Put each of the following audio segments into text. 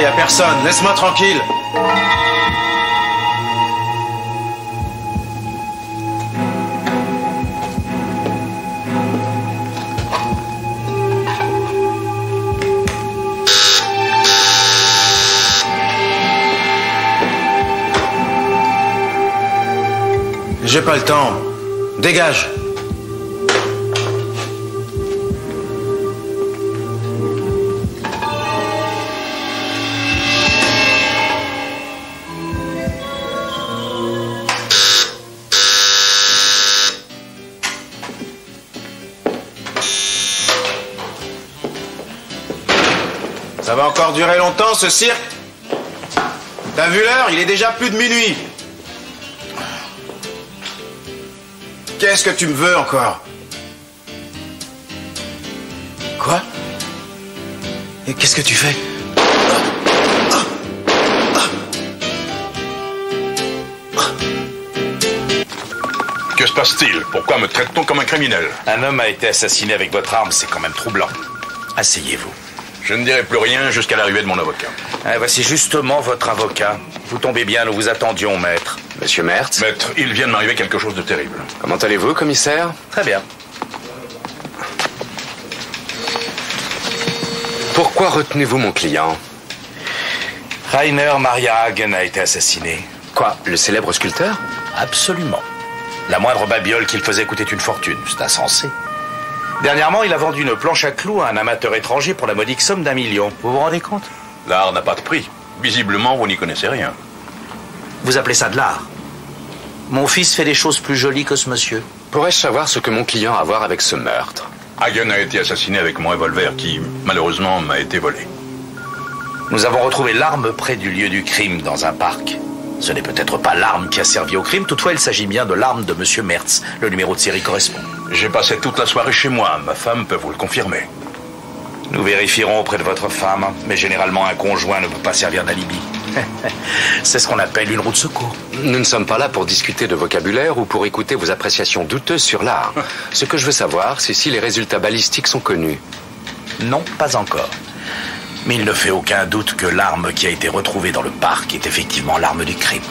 y a personne. Laisse-moi tranquille. J'ai pas le temps. Dégage. Ça va encore durer longtemps, ce cirque? T'as vu l'heure? Il est déjà plus de minuit. Qu'est-ce que tu me veux encore? Quoi? Et qu'est-ce que tu fais? Que se passe-t-il? Pourquoi me traite-t-on comme un criminel? Un homme a été assassiné avec votre arme, c'est quand même troublant. Asseyez-vous. Je ne dirai plus rien jusqu'à l'arrivée de mon avocat. Voici justement votre avocat. Vous tombez bien, nous vous attendions, maître. Monsieur Mertz? Maître, il vient de m'arriver quelque chose de terrible. Comment allez-vous, commissaire? Très bien. Pourquoi retenez-vous mon client? Rainer Maria Hagen a été assassiné. Quoi, le célèbre sculpteur? Absolument. La moindre babiole qu'il faisait coûtait une fortune. C'est insensé. Dernièrement, il a vendu une planche à clous à un amateur étranger pour la modique somme d'1 million. Vous vous rendez compte? L'art n'a pas de prix. Visiblement, vous n'y connaissez rien. Vous appelez ça de l'art? Mon fils fait des choses plus jolies que ce monsieur. Pourrais-je savoir ce que mon client a à voir avec ce meurtre? Hagen a été assassiné avec mon revolver qui, malheureusement, m'a été volé. Nous avons retrouvé l'arme près du lieu du crime dans un parc. Ce n'est peut-être pas l'arme qui a servi au crime, toutefois il s'agit bien de l'arme de monsieur Mertz. Le numéro de série correspond. J'ai passé toute la soirée chez moi, ma femme peut vous le confirmer. Nous vérifierons auprès de votre femme, mais généralement un conjoint ne peut pas servir d'alibi. C'est ce qu'on appelle une roue de secours. Nous ne sommes pas là pour discuter de vocabulaire ou pour écouter vos appréciations douteuses sur l'art. Ce que je veux savoir, c'est si les résultats balistiques sont connus. Non, pas encore. Mais il ne fait aucun doute que l'arme qui a été retrouvée dans le parc est effectivement l'arme du crime.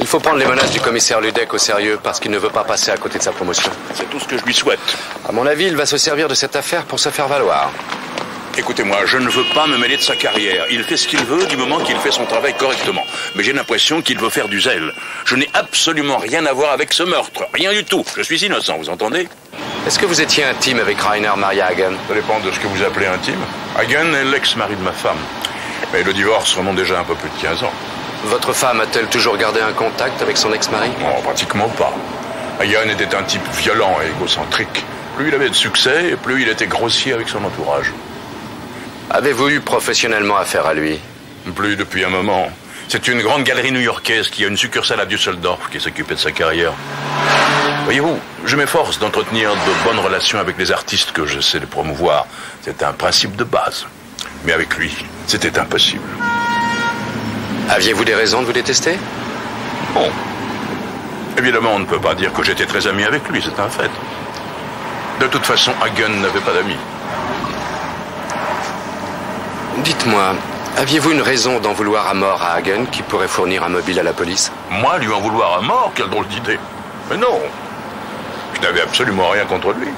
Il faut prendre les menaces du commissaire Ludek au sérieux parce qu'il ne veut pas passer à côté de sa promotion. C'est tout ce que je lui souhaite. À mon avis, il va se servir de cette affaire pour se faire valoir. Écoutez-moi, je ne veux pas me mêler de sa carrière. Il fait ce qu'il veut du moment qu'il fait son travail correctement. Mais j'ai l'impression qu'il veut faire du zèle. Je n'ai absolument rien à voir avec ce meurtre. Rien du tout. Je suis innocent, vous entendez? Est-ce que vous étiez intime avec Rainer Maria Hagen? Ça dépend de ce que vous appelez intime. Hagen est l'ex-mari de ma femme. Mais le divorce remonte déjà un peu plus de 15 ans. Votre femme a-t-elle toujours gardé un contact avec son ex-mari? Non, pratiquement pas. Hagen était un type violent et égocentrique. Plus il avait de succès, et plus il était grossier avec son entourage. Avez-vous eu professionnellement affaire à lui? Plus depuis un moment. C'est une grande galerie new-yorkaise qui a une succursale à Düsseldorf qui s'occupait de sa carrière. Voyez-vous, je m'efforce d'entretenir de bonnes relations avec les artistes que j'essaie de promouvoir. C'est un principe de base. Mais avec lui, c'était impossible. Aviez-vous des raisons de vous détester? Bon. Évidemment, on ne peut pas dire que j'étais très ami avec lui, c'est un fait. De toute façon, Hagen n'avait pas d'amis. Dites-moi, aviez-vous une raison d'en vouloir à mort à Hagen qui pourrait fournir un mobile à la police? Moi, lui en vouloir à mort? Quelle drôle d'idée. Mais non, je n'avais absolument rien contre lui.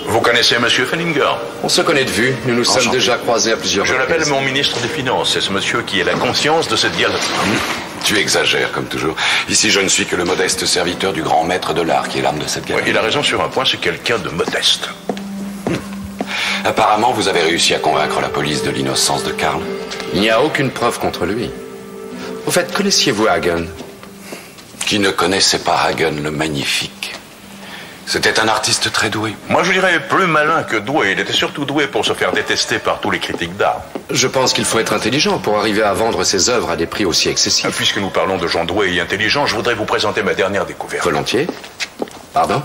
Vous connaissez Monsieur Fellinger? On se connaît de vue, nous nous sommes Enchanté. déjà croisés à plusieurs Je reprises. l'appelle mon ministre des Finances. C'est ce monsieur qui est la conscience de cette galerie. Tu exagères, comme toujours. Ici, je ne suis que le modeste serviteur du grand maître de l'art qui est l'âme de cette Oui, galerie. il a raison sur un point, c'est quelqu'un de modeste. Apparemment, vous avez réussi à convaincre la police de l'innocence de Karl. Il n'y a aucune preuve contre lui. Au fait, connaissiez-vous Hagen? Qui ne connaissait pas Hagen le Magnifique? C'était un artiste très doué. Moi, je dirais plus malin que doué. Il était surtout doué pour se faire détester par tous les critiques d'art. Je pense qu'il faut être intelligent pour arriver à vendre ses œuvres à des prix aussi excessifs. Puisque nous parlons de gens doués et intelligents, je voudrais vous présenter ma dernière découverte. Volontiers. Pardon?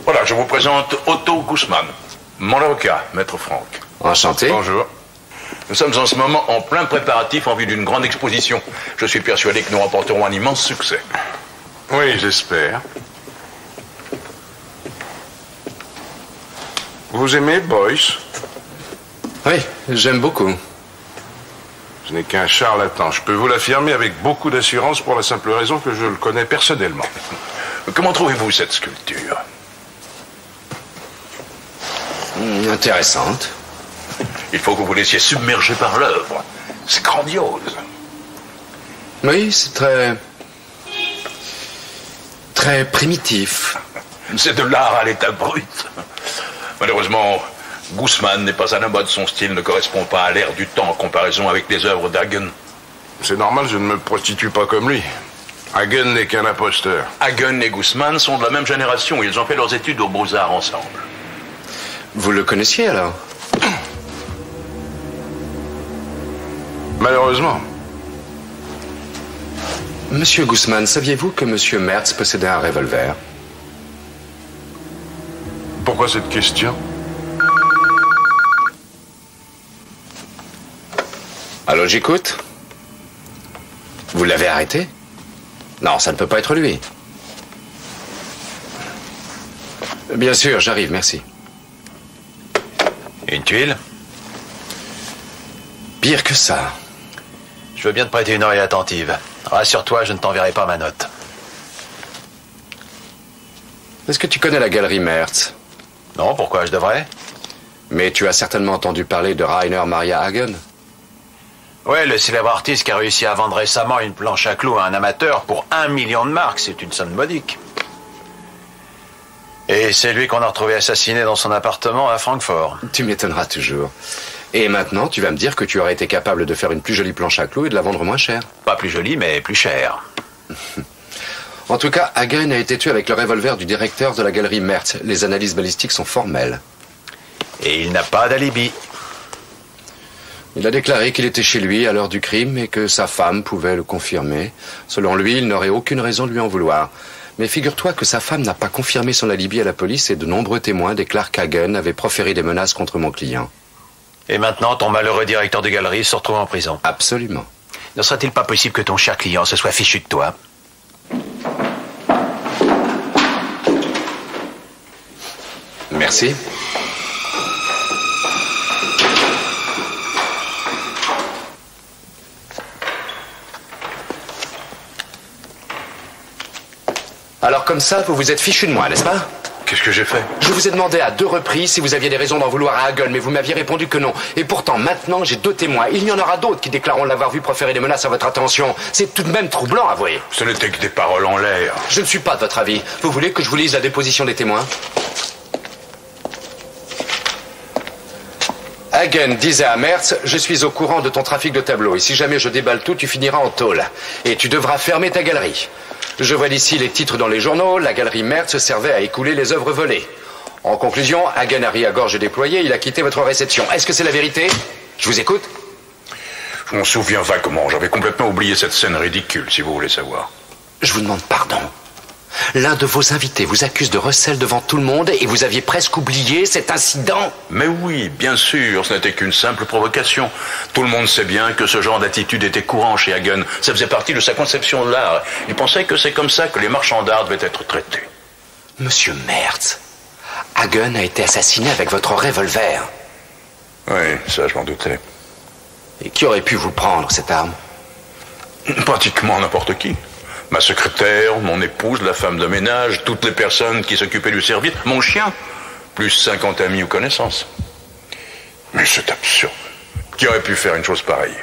Voilà, je vous présente Otto Guzman, mon avocat, Maître Franck. Enchanté. Bonjour. Nous sommes en ce moment en plein préparatif en vue d'une grande exposition. Je suis persuadé que nous remporterons un immense succès. Oui, j'espère. Vous aimez Boyce? Oui, j'aime beaucoup. Je n'ai qu'un charlatan. Je peux vous l'affirmer avec beaucoup d'assurance pour la simple raison que je le connais personnellement. Comment trouvez-vous cette sculpture? Intéressante. Il faut que vous vous laissiez submerger par l'œuvre. C'est grandiose. Oui, c'est très primitif. C'est de l'art à l'état brut. Malheureusement, Guzman n'est pas à la mode. Son style ne correspond pas à l'ère du temps en comparaison avec les œuvres d'Hagen. C'est normal, je ne me prostitue pas comme lui. Hagen n'est qu'un imposteur. Hagen et Guzman sont de la même génération. Ils ont fait leurs études aux Beaux-Arts ensemble. Vous le connaissiez alors? Malheureusement. Monsieur Guzman, saviez-vous que Monsieur Mertz possédait un revolver? Pourquoi cette question? Allô, j'écoute. Vous l'avez arrêté? Non, ça ne peut pas être lui. Bien sûr, j'arrive, merci. Une tuile? Pire que ça. Je veux bien te prêter une oreille attentive. Rassure-toi, je ne t'enverrai pas ma note. Est-ce que tu connais la galerie Mertz? Non, pourquoi je devrais? Mais tu as certainement entendu parler de Rainer Maria Hagen. Ouais, le célèbre artiste qui a réussi à vendre récemment une planche à clous à un amateur pour 1 million de marks. C'est une somme modique. Et c'est lui qu'on a retrouvé assassiné dans son appartement à Francfort. Tu m'étonneras toujours. Et maintenant, tu vas me dire que tu aurais été capable de faire une plus jolie planche à clous et de la vendre moins cher. Pas plus jolie, mais plus chère. En tout cas, Hagen a été tué avec le revolver du directeur de la galerie Mertz. Les analyses balistiques sont formelles. Et il n'a pas d'alibi. Il a déclaré qu'il était chez lui à l'heure du crime et que sa femme pouvait le confirmer. Selon lui, il n'aurait aucune raison de lui en vouloir. Mais figure-toi que sa femme n'a pas confirmé son alibi à la police et de nombreux témoins déclarent qu'Hagen avait proféré des menaces contre mon client. Et maintenant, ton malheureux directeur de galerie se retrouve en prison. Absolument. Ne serait-il pas possible que ton cher client se soit fichu de toi? Merci. Alors comme ça, vous vous êtes fichu de moi, n'est-ce pas? Qu'est-ce que j'ai fait? Je vous ai demandé à 2 reprises si vous aviez des raisons d'en vouloir à Hagen, mais vous m'aviez répondu que non. Et pourtant, maintenant, j'ai 2 témoins. Il y en aura d'autres qui déclareront l'avoir vu proférer des menaces à votre attention. C'est tout de même troublant, avouez. Ce n'était que des paroles en l'air. Je ne suis pas de votre avis. Vous voulez que je vous lise la déposition des témoins? Hagen disait à Mertz, je suis au courant de ton trafic de tableaux, et si jamais je déballe tout, tu finiras en tôle. Et tu devras fermer ta galerie. Je vois d'ici les titres dans les journaux, la galerie Mertz servait à écouler les œuvres volées. En conclusion, Hagen a ri à gorge déployée, il a quitté votre réception. Est-ce que c'est la vérité? Je vous écoute. Je m'en souviens vaguement. J'avais complètement oublié cette scène ridicule, si vous voulez savoir. Je vous demande pardon. L'un de vos invités vous accuse de recel devant tout le monde et vous aviez presque oublié cet incident. Mais oui, bien sûr, ce n'était qu'une simple provocation. Tout le monde sait bien que ce genre d'attitude était courant chez Hagen. Ça faisait partie de sa conception de l'art. Il pensait que c'est comme ça que les marchands d'art devaient être traités. Monsieur Mertz, Hagen a été assassiné avec votre revolver. Oui, ça je m'en doutais. Et qui aurait pu vous prendre cette arme? Pratiquement n'importe qui. Ma secrétaire, mon épouse, la femme de ménage, toutes les personnes qui s'occupaient du service, mon chien, plus 50 amis ou connaissances. Mais c'est absurde. Qui aurait pu faire une chose pareille?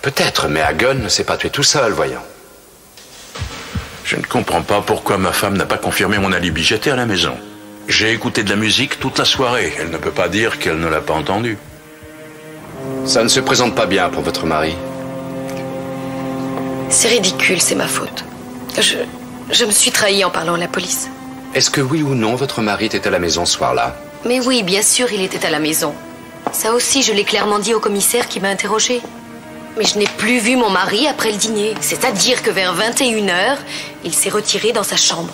Peut-être, mais Hagen ne s'est pas tué tout seul, voyons. Je ne comprends pas pourquoi ma femme n'a pas confirmé mon alibi. J'étais à la maison. J'ai écouté de la musique toute la soirée. Elle ne peut pas dire qu'elle ne l'a pas entendu. Ça ne se présente pas bien pour votre mari. C'est ridicule, c'est ma faute. Je me suis trahie en parlant à la police. Est-ce que oui ou non, votre mari était à la maison ce soir-là? Mais oui, bien sûr, il était à la maison. Ça aussi, je l'ai clairement dit au commissaire qui m'a interrogée. Mais je n'ai plus vu mon mari après le dîner. C'est-à-dire que vers 21h, il s'est retiré dans sa chambre.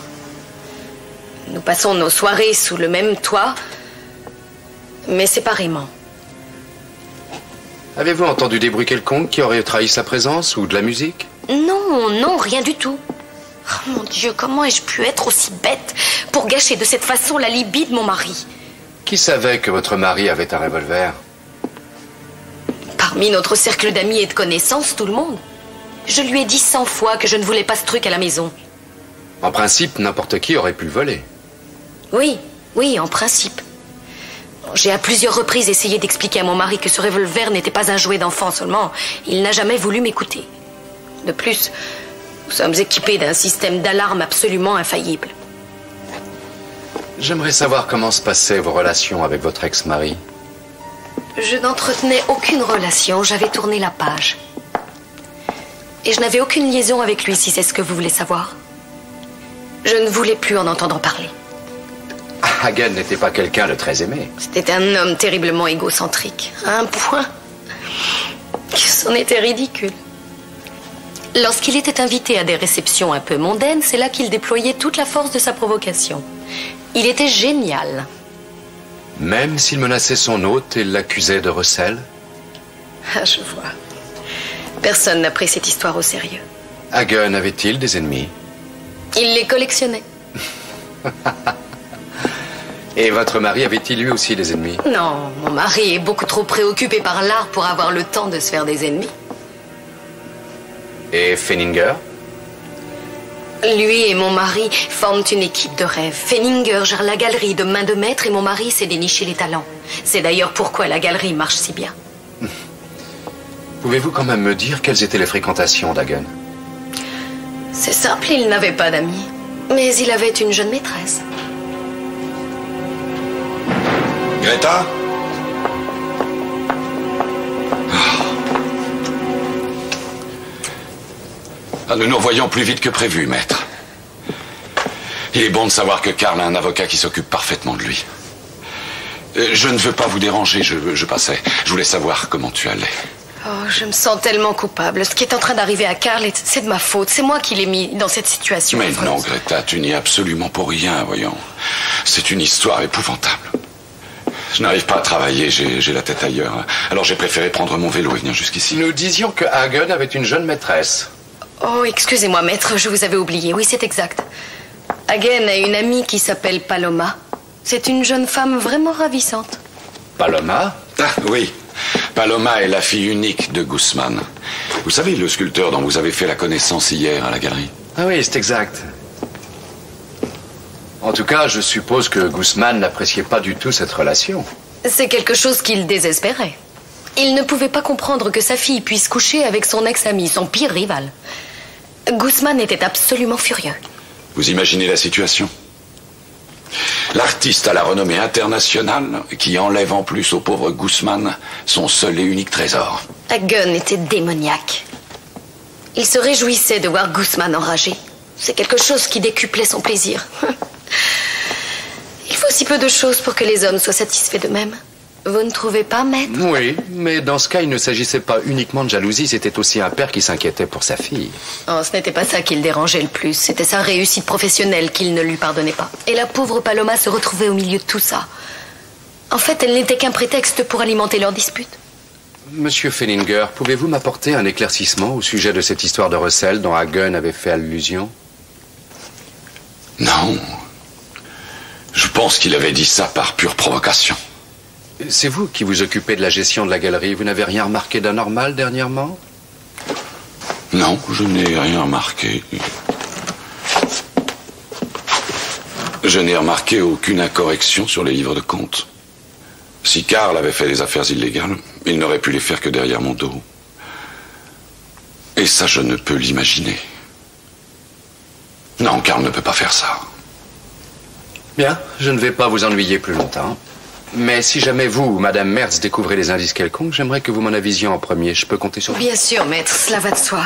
Nous passons nos soirées sous le même toit, mais séparément. Avez-vous entendu des bruits quelconques qui auraient trahi sa présence ou de la musique? Non, non, rien du tout. Oh mon Dieu, comment ai-je pu être aussi bête pour gâcher de cette façon la libye de mon mari? Qui savait que votre mari avait un revolver? Parmi notre cercle d'amis et de connaissances, tout le monde. Je lui ai dit 100 fois que je ne voulais pas ce truc à la maison. En principe, n'importe qui aurait pu le voler. Oui, oui, en principe. J'ai à plusieurs reprises essayé d'expliquer à mon mari que ce revolver n'était pas un jouet d'enfant seulement. Il n'a jamais voulu m'écouter. De plus, nous sommes équipés d'un système d'alarme absolument infaillible. J'aimerais savoir comment se passaient vos relations avec votre ex-mari. Je n'entretenais aucune relation, j'avais tourné la page. Et je n'avais aucune liaison avec lui, si c'est ce que vous voulez savoir. Je ne voulais plus en entendre parler. Hagen n'était pas quelqu'un de très aimé. C'était un homme terriblement égocentrique, à un point que c'en était ridicule. Lorsqu'il était invité à des réceptions un peu mondaines, c'est là qu'il déployait toute la force de sa provocation. Il était génial. Même s'il menaçait son hôte et l'accusait de recel? Ah, je vois. Personne n'a pris cette histoire au sérieux. Hagen avait-il des ennemis? Il les collectionnait. Et votre mari avait-il lui aussi des ennemis? Non, mon mari est beaucoup trop préoccupé par l'art pour avoir le temps de se faire des ennemis. Et Fenninger? Lui et mon mari forment une équipe de rêve. Fenninger gère la galerie de main de maître et mon mari sait dénicher les talents. C'est d'ailleurs pourquoi la galerie marche si bien. Pouvez-vous quand même me dire quelles étaient les fréquentations d'Hagen? C'est simple, il n'avait pas d'amis. Mais il avait une jeune maîtresse. Greta? Ah, nous nous revoyons plus vite que prévu, maître. Il est bon de savoir que Karl a un avocat qui s'occupe parfaitement de lui. Je ne veux pas vous déranger, je passais. Je voulais savoir comment tu allais. Oh, je me sens tellement coupable. Ce qui est en train d'arriver à Karl, c'est de ma faute. C'est moi qui l'ai mis dans cette situation. Mais non, Greta, tu n'y es absolument pour rien, voyons. C'est une histoire épouvantable. Je n'arrive pas à travailler, j'ai la tête ailleurs. Alors j'ai préféré prendre mon vélo et venir jusqu'ici. Nous disions que Hagen avait une jeune maîtresse. Oh, excusez-moi, maître, je vous avais oublié. Oui, c'est exact. Hagen a une amie qui s'appelle Paloma. C'est une jeune femme vraiment ravissante. Paloma? Ah, oui. Paloma est la fille unique de Guzman. Vous savez, le sculpteur dont vous avez fait la connaissance hier à la galerie? Ah oui, c'est exact. En tout cas, je suppose que Guzman n'appréciait pas du tout cette relation. C'est quelque chose qu'il désespérait. Il ne pouvait pas comprendre que sa fille puisse coucher avec son ex-ami, son pire rival. Guzman était absolument furieux. Vous imaginez la situation? L'artiste à la renommée internationale qui enlève en plus au pauvre Guzman son seul et unique trésor. Hagen était démoniaque. Il se réjouissait de voir Guzman enragé. C'est quelque chose qui décuplait son plaisir. Il faut si peu de choses pour que les hommes soient satisfaits d'eux-mêmes. Vous ne trouvez pas, maître? Oui, mais dans ce cas, il ne s'agissait pas uniquement de jalousie, c'était aussi un père qui s'inquiétait pour sa fille. Oh, ce n'était pas ça qui le dérangeait le plus. C'était sa réussite professionnelle qu'il ne lui pardonnait pas. Et la pauvre Paloma se retrouvait au milieu de tout ça. En fait, elle n'était qu'un prétexte pour alimenter leur dispute. Monsieur Fenninger, pouvez-vous m'apporter un éclaircissement au sujet de cette histoire de recel dont Hagen avait fait allusion? Non. Je pense qu'il avait dit ça par pure provocation. C'est vous qui vous occupez de la gestion de la galerie. Vous n'avez rien remarqué d'anormal dernièrement? Non, je n'ai rien remarqué. Je n'ai remarqué aucune incorrection sur les livres de compte. Si Karl avait fait des affaires illégales, il n'aurait pu les faire que derrière mon dos. Et ça, je ne peux l'imaginer. Non, Karl ne peut pas faire ça. Bien, je ne vais pas vous ennuyer plus longtemps. Mais si jamais vous ou Madame Mertz découvrez les indices quelconques, j'aimerais que vous m'en avisiez en premier. Je peux compter sur vous? Bien sûr, maître, cela va de soi.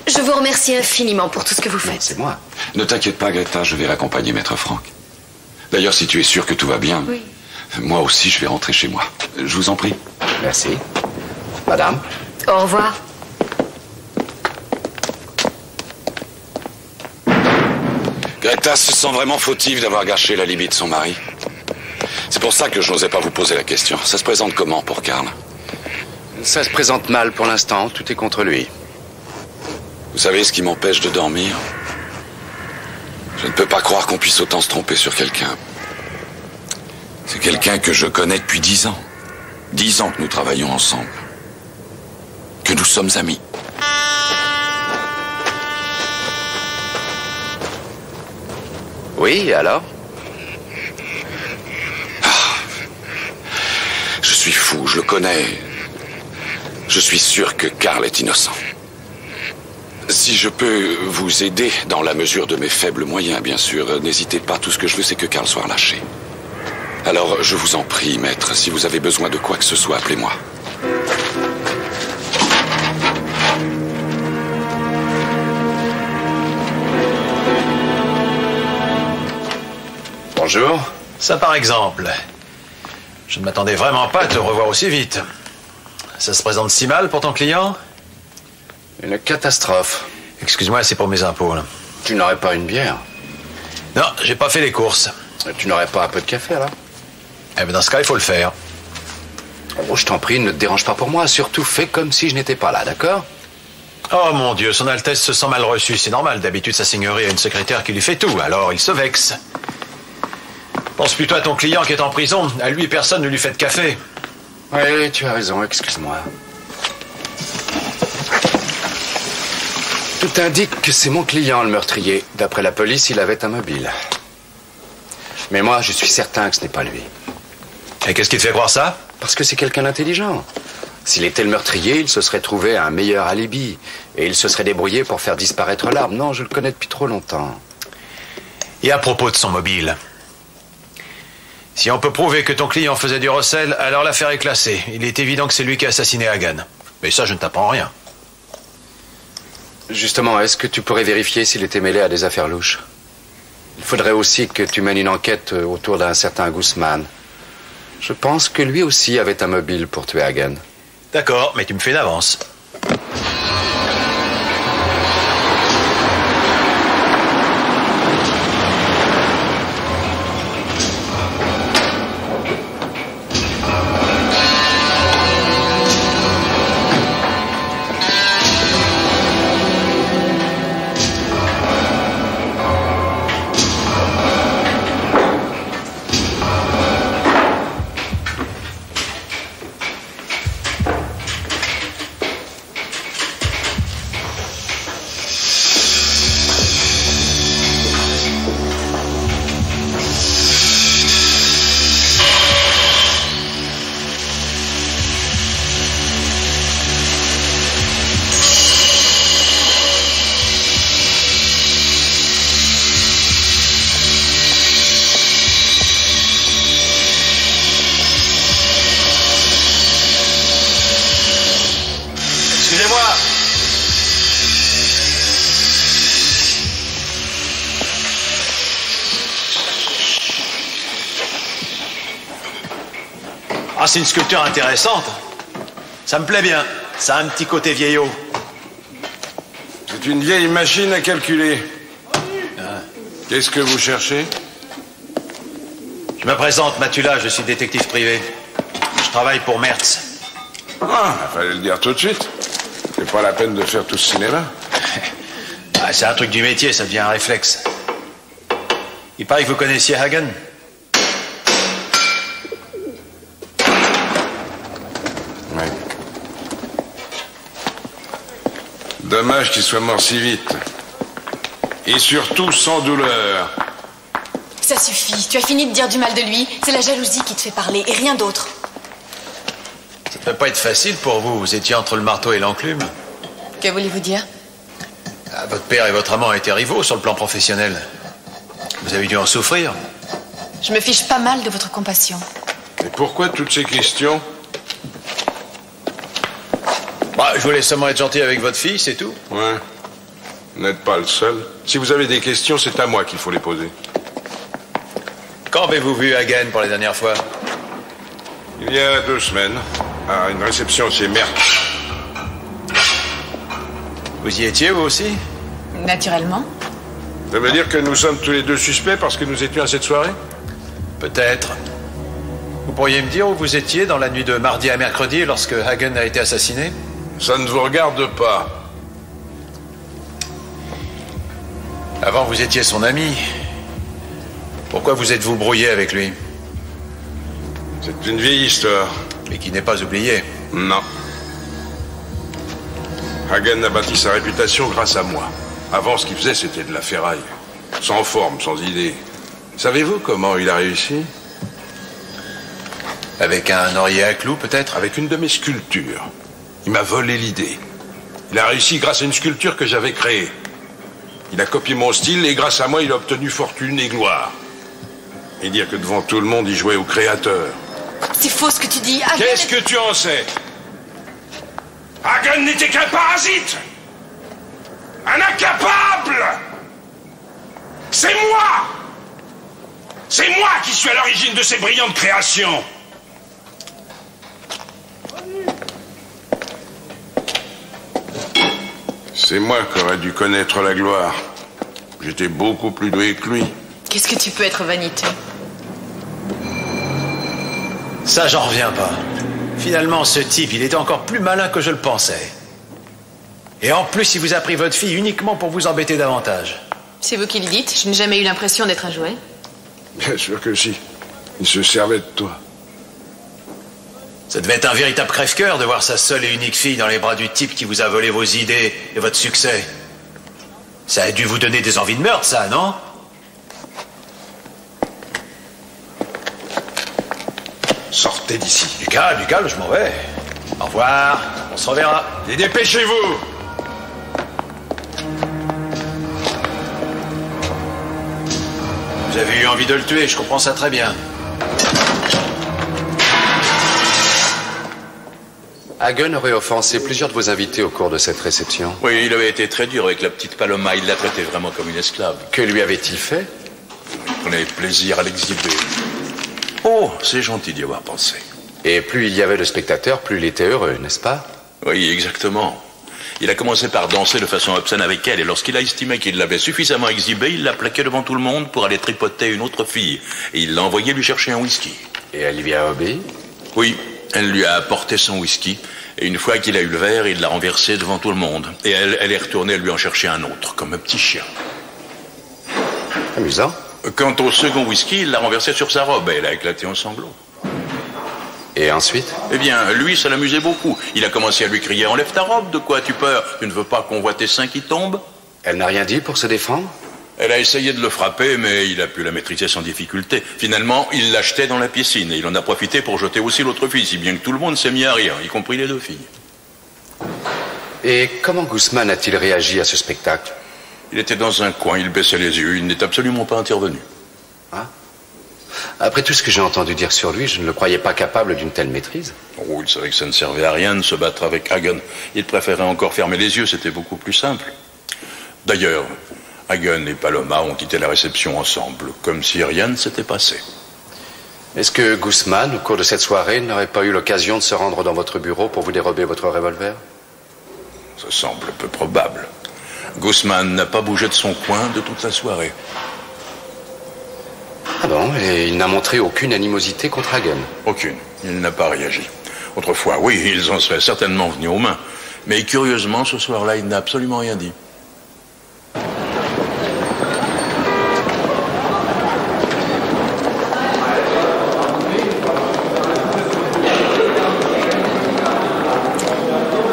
Je vous remercie infiniment pour tout ce que vous faites. C'est moi. Ne t'inquiète pas, Greta, je vais raccompagner Maître Franck. D'ailleurs, si tu es sûr que tout va bien, oui. Moi aussi, je vais rentrer chez moi. Je vous en prie. Merci. Madame? Au revoir. Greta se sent vraiment fautive d'avoir gâché la libye de son mari. C'est pour ça que je n'osais pas vous poser la question. Ça se présente comment pour Karl? Ça se présente mal pour l'instant. Tout est contre lui. Vous savez ce qui m'empêche de dormir? Je ne peux pas croire qu'on puisse autant se tromper sur quelqu'un. C'est quelqu'un que je connais depuis 10 ans. 10 ans que nous travaillons ensemble. Que nous sommes amis. Oui, alors? Je suis fou, je le connais. Je suis sûr que Karl est innocent. Si je peux vous aider dans la mesure de mes faibles moyens, bien sûr, n'hésitez pas. Tout ce que je veux, c'est que Karl soit relâché. Alors, je vous en prie, maître, si vous avez besoin de quoi que ce soit, appelez-moi. Bonjour. Ça, par exemple. Je ne m'attendais vraiment pas à te revoir aussi vite. Ça se présente si mal pour ton client? Une catastrophe. Excuse-moi, c'est pour mes impôts, là. Tu n'aurais pas une bière? Non, j'ai pas fait les courses. Tu n'aurais pas un peu de café, alors? Eh bien, dans ce cas, il faut le faire. Oh, je t'en prie, ne te dérange pas pour moi. Surtout, fais comme si je n'étais pas là, d'accord? Oh mon Dieu, son Altesse se sent mal reçue, c'est normal. D'habitude, sa seigneurie a une secrétaire qui lui fait tout, alors il se vexe. Pense plutôt à ton client qui est en prison. À lui, personne ne lui fait de café. Oui, tu as raison, excuse-moi. Tout indique que c'est mon client, le meurtrier. D'après la police, il avait un mobile. Mais moi, je suis certain que ce n'est pas lui. Et qu'est-ce qui te fait croire ça? Parce que c'est quelqu'un d'intelligent. S'il était le meurtrier, il se serait trouvé un meilleur alibi. Et il se serait débrouillé pour faire disparaître l'arme. Non, je le connais depuis trop longtemps. Et à propos de son mobile, si on peut prouver que ton client faisait du recel, alors l'affaire est classée. Il est évident que c'est lui qui a assassiné Hagan. Mais ça, je ne t'apprends rien. Justement, est-ce que tu pourrais vérifier s'il était mêlé à des affaires louches? Il faudrait aussi que tu mènes une enquête autour d'un certain Guzman. Je pense que lui aussi avait un mobile pour tuer Hagan. D'accord, mais tu me fais une avance. Ah, c'est une sculpture intéressante. Ça me plaît bien. Ça a un petit côté vieillot. C'est une vieille machine à calculer. Qu'est-ce que vous cherchez? Je me présente, Matula, je suis détective privé. Je travaille pour Mertz. Ah, il fallait le dire tout de suite. C'est pas la peine de faire tout ce cinéma. Ah, c'est un truc du métier, ça devient un réflexe. Il paraît que vous connaissiez Hagan. Oui. Dommage qu'il soit mort si vite. Et surtout sans douleur. Ça suffit, tu as fini de dire du mal de lui. C'est la jalousie qui te fait parler et rien d'autre. Ça ne peut pas être facile pour vous. Vous étiez entre le marteau et l'enclume. Que voulez-vous dire? Ah, votre père et votre amant étaient rivaux sur le plan professionnel. Vous avez dû en souffrir. Je me fiche pas mal de votre compassion. Et pourquoi toutes ces questions? Bah, je voulais seulement être gentil avec votre fille, c'est tout. Ouais. Vous n'êtes pas le seul. Si vous avez des questions, c'est à moi qu'il faut les poser. Quand avez-vous vu Hagen pour la dernière fois? Il y a 2 semaines, à une réception chez Merck. Vous y étiez, vous aussi? Naturellement. Ça veut dire que nous sommes tous les deux suspects parce que nous étions à cette soirée? Peut-être. Vous pourriez me dire où vous étiez dans la nuit de mardi à mercredi lorsque Hagen a été assassiné? Ça ne vous regarde pas. Avant, vous étiez son ami. Pourquoi vous êtes-vous brouillé avec lui? C'est une vieille histoire. Mais qui n'est pas oubliée. Non. Hagen a bâti sa réputation grâce à moi. Avant, ce qu'il faisait, c'était de la ferraille. Sans forme, sans idée. Savez-vous comment il a réussi? Avec un oreiller à clous, peut-être? Avec une de mes sculptures. Il m'a volé l'idée. Il a réussi grâce à une sculpture que j'avais créée. Il a copié mon style et grâce à moi, il a obtenu fortune et gloire. Et dire que devant tout le monde, il jouait au créateur. C'est faux ce que tu dis. Hagen... Qu'est-ce que tu en sais? Hagen n'était qu'un parasite! Un incapable! C'est moi! C'est moi qui suis à l'origine de ces brillantes créations! C'est moi qui aurais dû connaître la gloire. J'étais beaucoup plus doué que lui. Qu'est-ce que tu peux être vaniteux? Ça, j'en reviens pas. Finalement, ce type, il était encore plus malin que je le pensais. Et en plus, il vous a pris votre fille uniquement pour vous embêter davantage. C'est vous qui le dites. Je n'ai jamais eu l'impression d'être un jouet. Bien sûr que si. Il se servait de toi. Ça devait être un véritable crève-cœur de voir sa seule et unique fille dans les bras du type qui vous a volé vos idées et votre succès. Ça a dû vous donner des envies de meurtre, ça, non? Sortez d'ici. Du calme, je m'en vais. Au revoir, on se reverra. Et dépêchez-vous! Vous avez eu envie de le tuer, je comprends ça très bien. Hagen aurait offensé plusieurs de vos invités au cours de cette réception. Oui, il avait été très dur avec la petite Paloma. Il l'a traitée vraiment comme une esclave. Que lui avait-il fait? Il prenait plaisir à l'exhiber. Oh, c'est gentil d'y avoir pensé. Et plus il y avait de spectateurs, plus il était heureux, n'est-ce pas? Oui, exactement. Il a commencé par danser de façon obscène avec elle, et lorsqu'il a estimé qu'il l'avait suffisamment exhibée, il l'a plaqué devant tout le monde pour aller tripoter une autre fille. Et il l'a envoyé lui chercher un whisky. Et elle lui a obéi? Oui, elle lui a apporté son whisky, et une fois qu'il a eu le verre, il l'a renversé devant tout le monde. Et elle est retournée lui en chercher un autre, comme un petit chien. Amusant. Quant au second whisky, il l'a renversé sur sa robe, et elle a éclaté en sanglots. Et ensuite? Eh bien, lui, ça l'amusait beaucoup. Il a commencé à lui crier « Enlève ta robe, de quoi as-tu peur? Tu ne veux pas qu'on voit tes seins qui tombent ?» Elle n'a rien dit pour se défendre? Elle a essayé de le frapper, mais il a pu la maîtriser sans difficulté. Finalement, il l'a jeté dans la piscine, et il en a profité pour jeter aussi l'autre fille, si bien que tout le monde s'est mis à rire, y compris les deux filles. Et comment Guzman a-t-il réagi à ce spectacle? Il était dans un coin, il baissait les yeux, il n'est absolument pas intervenu. Ah. Après tout ce que j'ai entendu dire sur lui, je ne le croyais pas capable d'une telle maîtrise. Oh, il savait que ça ne servait à rien de se battre avec Hagen. Il préférait encore fermer les yeux, c'était beaucoup plus simple. D'ailleurs, Hagen et Paloma ont quitté la réception ensemble, comme si rien ne s'était passé. Est-ce que Guzman, au cours de cette soirée, n'aurait pas eu l'occasion de se rendre dans votre bureau pour vous dérober votre revolver? Ça semble peu probable. Guzman n'a pas bougé de son coin de toute la soirée. Ah bon, et il n'a montré aucune animosité contre Hagen? Aucune. Il n'a pas réagi. Autrefois, oui, ils en seraient certainement venus aux mains. Mais curieusement, ce soir-là, il n'a absolument rien dit.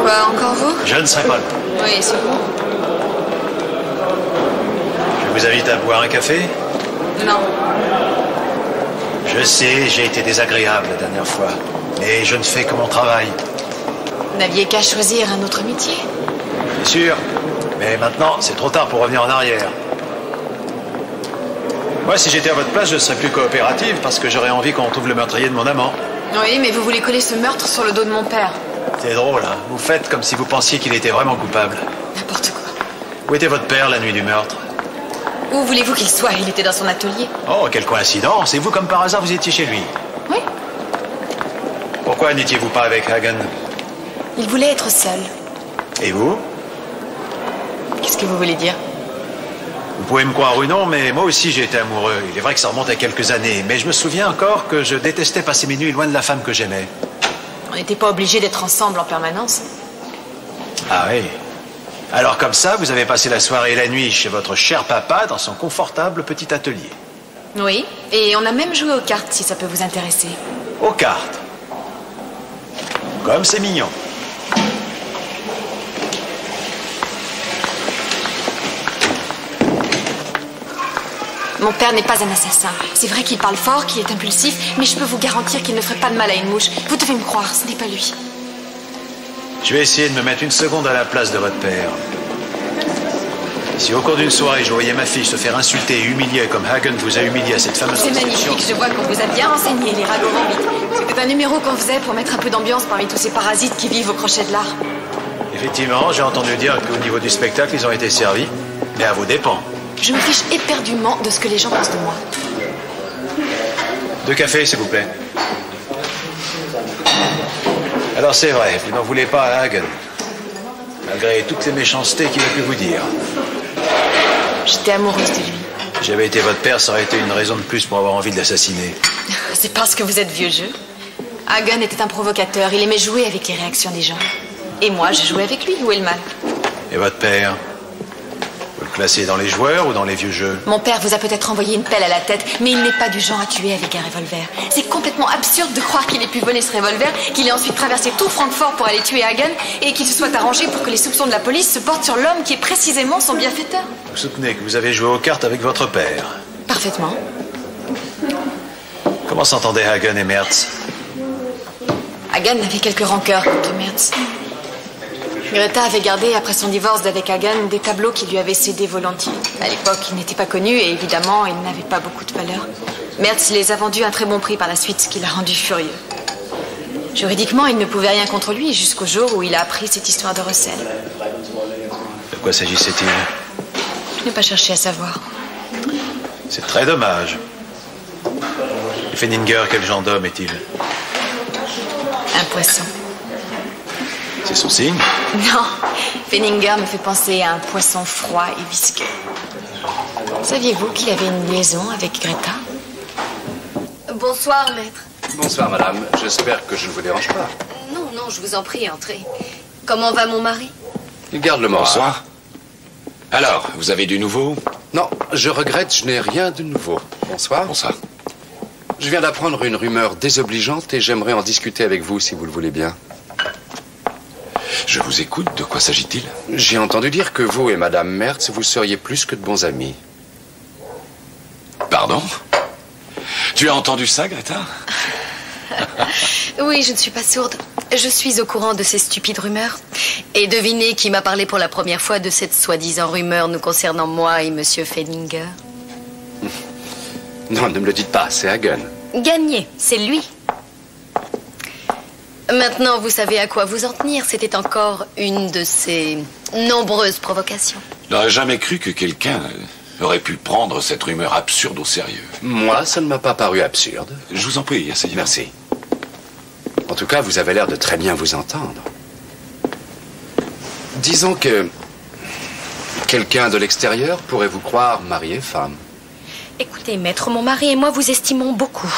Quoi, encore vous? Je ne serai pas là. Oui, c'est vous. Je vous invite à boire un café? Non. Je sais, j'ai été désagréable la dernière fois. Mais je ne fais que mon travail. Vous n'aviez qu'à choisir un autre métier. Bien sûr. Mais maintenant, c'est trop tard pour revenir en arrière. Moi, si j'étais à votre place, je serais plus coopérative parce que j'aurais envie qu'on trouve le meurtrier de mon amant. Oui, mais vous voulez coller ce meurtre sur le dos de mon père. C'est drôle, hein. Vous faites comme si vous pensiez qu'il était vraiment coupable. N'importe quoi. Où était votre père la nuit du meurtre? Où voulez-vous qu'il soit? Il était dans son atelier. Oh, quelle coïncidence. Et vous, comme par hasard, vous étiez chez lui? Oui. Pourquoi n'étiez-vous pas avec Hagen? Il voulait être seul. Et vous? Qu'est-ce que vous voulez dire? Vous pouvez me croire ou non, mais moi aussi j'ai été amoureux. Il est vrai que ça remonte à quelques années, mais je me souviens encore que je détestais passer mes nuits loin de la femme que j'aimais. On n'était pas obligés d'être ensemble en permanence. Ah oui. Alors comme ça, vous avez passé la soirée et la nuit chez votre cher papa dans son confortable petit atelier. Oui, et on a même joué aux cartes si ça peut vous intéresser. Aux cartes. Comme c'est mignon. Mon père n'est pas un assassin. C'est vrai qu'il parle fort, qu'il est impulsif, mais je peux vous garantir qu'il ne ferait pas de mal à une mouche. Vous devez me croire, ce n'est pas lui. Je vais essayer de me mettre une seconde à la place de votre père. Si au cours d'une soirée, je voyais ma fille se faire insulter et humilier comme Hagen vous a humilié à cette fameuse C'est réception... magnifique, je vois qu'on vous a bien renseigné, les ragots vite. C'était un numéro qu'on faisait pour mettre un peu d'ambiance parmi tous ces parasites qui vivent au crochet de l'art. Effectivement, j'ai entendu dire qu'au niveau du spectacle, ils ont été servis, mais à vos dépens. Je me fiche éperdument de ce que les gens pensent de moi. 2 cafés, s'il vous plaît. Alors c'est vrai, vous n'en voulez pas à Hagen, malgré toutes les méchancetés qu'il a pu vous dire. J'étais amoureuse de lui. Si j'avais été votre père, ça aurait été une raison de plus pour avoir envie de l'assassiner. C'est parce que vous êtes vieux jeu. Hagen était un provocateur, il aimait jouer avec les réactions des gens. Et moi, je jouais avec lui, où est le mal? Et votre père? Vous le classez dans les joueurs ou dans les vieux jeux? Mon père vous a peut-être envoyé une pelle à la tête, mais il n'est pas du genre à tuer avec un revolver. C'est complètement absurde de croire qu'il ait pu voler ce revolver, qu'il ait ensuite traversé tout Francfort pour aller tuer Hagen, et qu'il se soit arrangé pour que les soupçons de la police se portent sur l'homme qui est précisément son bienfaiteur. Vous soutenez que vous avez joué aux cartes avec votre père? Parfaitement. Comment s'entendaient Hagen et Mertz? Hagen avait quelques rancœurs contre Mertz. Greta avait gardé, après son divorce d'avec Hagen, des tableaux qu'il lui avait cédés volontiers. À l'époque, ils n'étaient pas connus et évidemment, ils n'avaient pas beaucoup de valeur. Mertz les a vendus à un très bon prix par la suite, ce qui l'a rendu furieux. Juridiquement, il ne pouvait rien contre lui jusqu'au jour où il a appris cette histoire de recel. De quoi s'agissait-il? Je n'ai pas cherché à savoir. C'est très dommage. Et Fenninger, quel genre d'homme est-il? Un poisson. C'est son signe? Non, Fenninger me fait penser à un poisson froid et visqueux. Saviez-vous qu'il avait une liaison avec Greta? Bonsoir, maître. Bonsoir, madame. J'espère que je ne vous dérange pas. Non, non, je vous en prie, entrez. Comment va mon mari? Il garde le moral. Bonsoir. Alors, vous avez du nouveau? Non, je regrette, je n'ai rien de nouveau. Bonsoir. Bonsoir. Je viens d'apprendre une rumeur désobligeante et j'aimerais en discuter avec vous si vous le voulez bien. Je vous écoute. De quoi s'agit-il? J'ai entendu dire que vous et madame Mertz, vous seriez plus que de bons amis. Pardon? Tu as entendu ça, Greta? Oui, je ne suis pas sourde. Je suis au courant de ces stupides rumeurs. Et devinez qui m'a parlé pour la première fois de cette soi-disant rumeur nous concernant moi et monsieur Fenninger. Non, ne me le dites pas, c'est Hagen. Gagné, c'est lui. Maintenant, vous savez à quoi vous en tenir. C'était encore une de ces nombreuses provocations. Je n'aurais jamais cru que quelqu'un aurait pu prendre cette rumeur absurde au sérieux. Moi, ça ne m'a pas paru absurde. Je vous en prie, asseyez-vous. Merci. En tout cas, vous avez l'air de très bien vous entendre. Disons que quelqu'un de l'extérieur pourrait vous croire mari et femme. Écoutez, maître, mon mari et moi vous estimons beaucoup.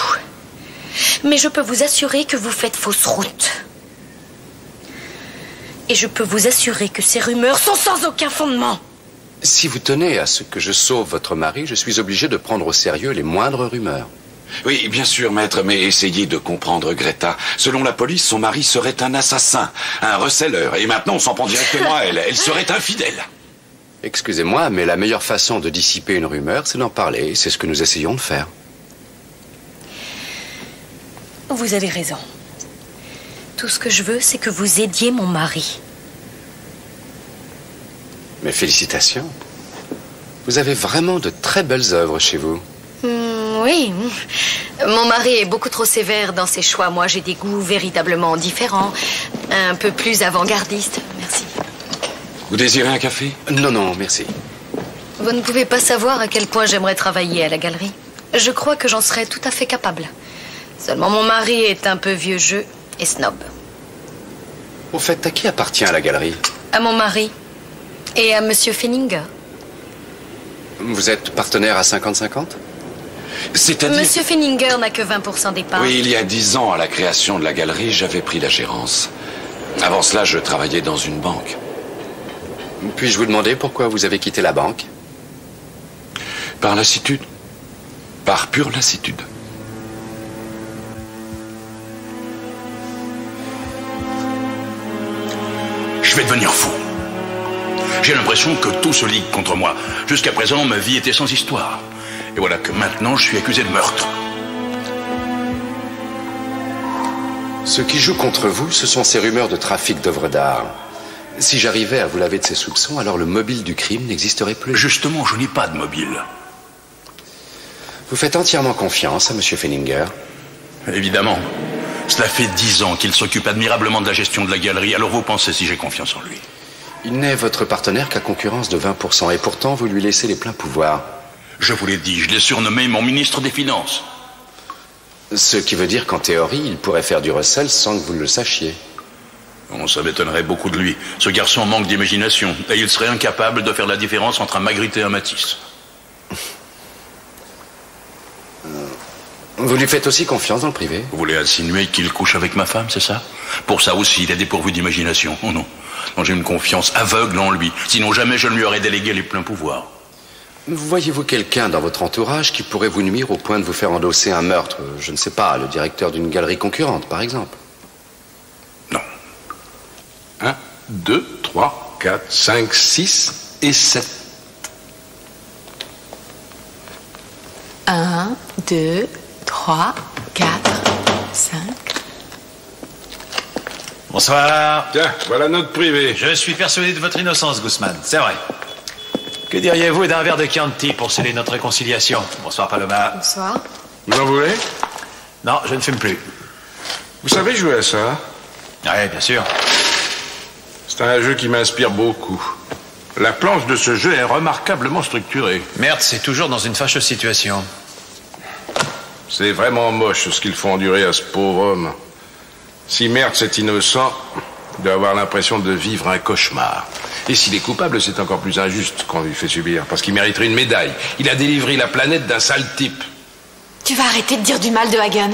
Mais je peux vous assurer que vous faites fausse route. Et je peux vous assurer que ces rumeurs sont sans aucun fondement. Si vous tenez à ce que je sauve votre mari, je suis obligé de prendre au sérieux les moindres rumeurs. Oui, bien sûr, maître, mais essayez de comprendre Greta. Selon la police, son mari serait un assassin, un receleur, et maintenant on s'en prend directement à elle. Elle serait infidèle. Excusez-moi, mais la meilleure façon de dissiper une rumeur, c'est d'en parler. C'est ce que nous essayons de faire. Vous avez raison. Tout ce que je veux, c'est que vous aidiez mon mari. Mes félicitations. Vous avez vraiment de très belles œuvres chez vous. Oui. Mon mari est beaucoup trop sévère dans ses choix. Moi, j'ai des goûts véritablement différents. Un peu plus avant-gardistes. Merci. Vous désirez un café? Non, non, merci. Vous ne pouvez pas savoir à quel point j'aimerais travailler à la galerie. Je crois que j'en serais tout à fait capable. Seulement mon mari est un peu vieux jeu et snob. Au fait, à qui appartient la galerie? À mon mari et à Monsieur Fenninger. Vous êtes partenaire à 50-50? C'est-à-dire... Monsieur Fenninger n'a que 20% des parts. Oui, il y a 10 ans, à la création de la galerie, j'avais pris la gérance. Avant cela, je travaillais dans une banque. Puis-je vous demander pourquoi vous avez quitté la banque? Par lassitude. Par pure lassitude. Je vais devenir fou. J'ai l'impression que tout se ligue contre moi. Jusqu'à présent, ma vie était sans histoire. Et voilà que maintenant, je suis accusé de meurtre. Ce qui joue contre vous, ce sont ces rumeurs de trafic d'œuvres d'art. Si j'arrivais à vous laver de ces soupçons, alors le mobile du crime n'existerait plus. Justement, je n'ai pas de mobile. Vous faites entièrement confiance à M. Fenninger? Évidemment. Cela fait 10 ans qu'il s'occupe admirablement de la gestion de la galerie, alors vous pensez si j'ai confiance en lui? Il n'est votre partenaire qu'à concurrence de 20%, et pourtant vous lui laissez les pleins pouvoirs. Je vous l'ai dit, je l'ai surnommé mon ministre des Finances. Ce qui veut dire qu'en théorie, il pourrait faire du recel sans que vous le sachiez. On ça m'étonnerait beaucoup de lui. Ce garçon manque d'imagination, et il serait incapable de faire la différence entre un Magritte et un Matisse. Vous lui faites aussi confiance dans le privé? Vous voulez insinuer qu'il couche avec ma femme, c'est ça? Pour ça aussi, il est dépourvu d'imagination. Oh non. Non, j'ai une confiance aveugle en lui. Sinon, jamais je ne lui aurais délégué les pleins pouvoirs. Voyez-vous quelqu'un dans votre entourage qui pourrait vous nuire au point de vous faire endosser un meurtre? Je ne sais pas, le directeur d'une galerie concurrente, par exemple. Non. 1, 2, 3, 4, 5, 6 et 7. 1, 2, 3, 4, 5. Bonsoir. Tiens, voilà notre privé. Je suis persuadé de votre innocence, Guzman. C'est vrai. Que diriez-vous d'un verre de Chianti pour sceller notre réconciliation? Bonsoir, Paloma. Bonsoir. Vous en voulez? Non, je ne fume plus. Vous savez jouer à ça? Oui, bien sûr. C'est un jeu qui m'inspire beaucoup. La planche de ce jeu est remarquablement structurée. Merde, c'est toujours dans une fâcheuse situation. C'est vraiment moche ce qu'ils font endurer à ce pauvre homme. Si Mertz est innocent, il doit avoir l'impression de vivre un cauchemar. Et s'il est coupable, c'est encore plus injuste qu'on lui fait subir, parce qu'il mériterait une médaille. Il a délivré la planète d'un sale type. Tu vas arrêter de dire du mal de Hagen.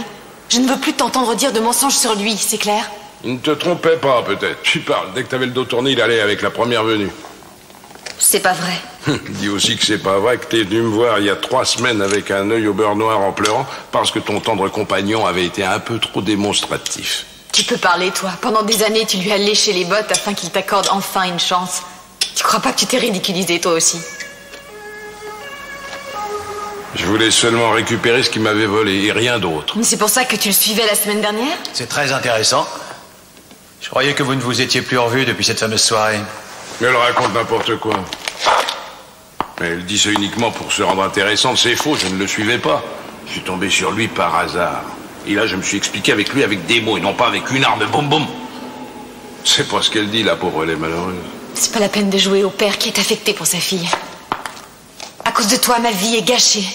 Je ne veux plus t'entendre dire de mensonges sur lui, c'est clair? Il ne te trompait pas, peut-être. Tu parles. Dès que t'avais le dos tourné, il allait avec la première venue. C'est pas vrai. Dis aussi que c'est pas vrai que t'es venu me voir il y a 3 semaines avec un œil au beurre noir en pleurant parce que ton tendre compagnon avait été un peu trop démonstratif. Tu peux parler, toi. Pendant des années, tu lui as léché les bottes afin qu'il t'accorde enfin une chance. Tu crois pas que tu t'es ridiculisé, toi aussi? Je voulais seulement récupérer ce qu'il m'avait volé et rien d'autre. C'est pour ça que tu le suivais la semaine dernière? C'est très intéressant. Je croyais que vous ne vous étiez plus revus depuis cette fameuse soirée. Elle raconte n'importe quoi. Mais elle dit ça uniquement pour se rendre intéressante. C'est faux, je ne le suivais pas. Je suis tombé sur lui par hasard. Et là, je me suis expliqué avec lui avec des mots et non pas avec une arme. Boum, boum. C'est pas ce qu'elle dit, la pauvre, elle est malheureuse. C'est pas la peine de jouer au père qui est affecté pour sa fille. À cause de toi, ma vie est gâchée.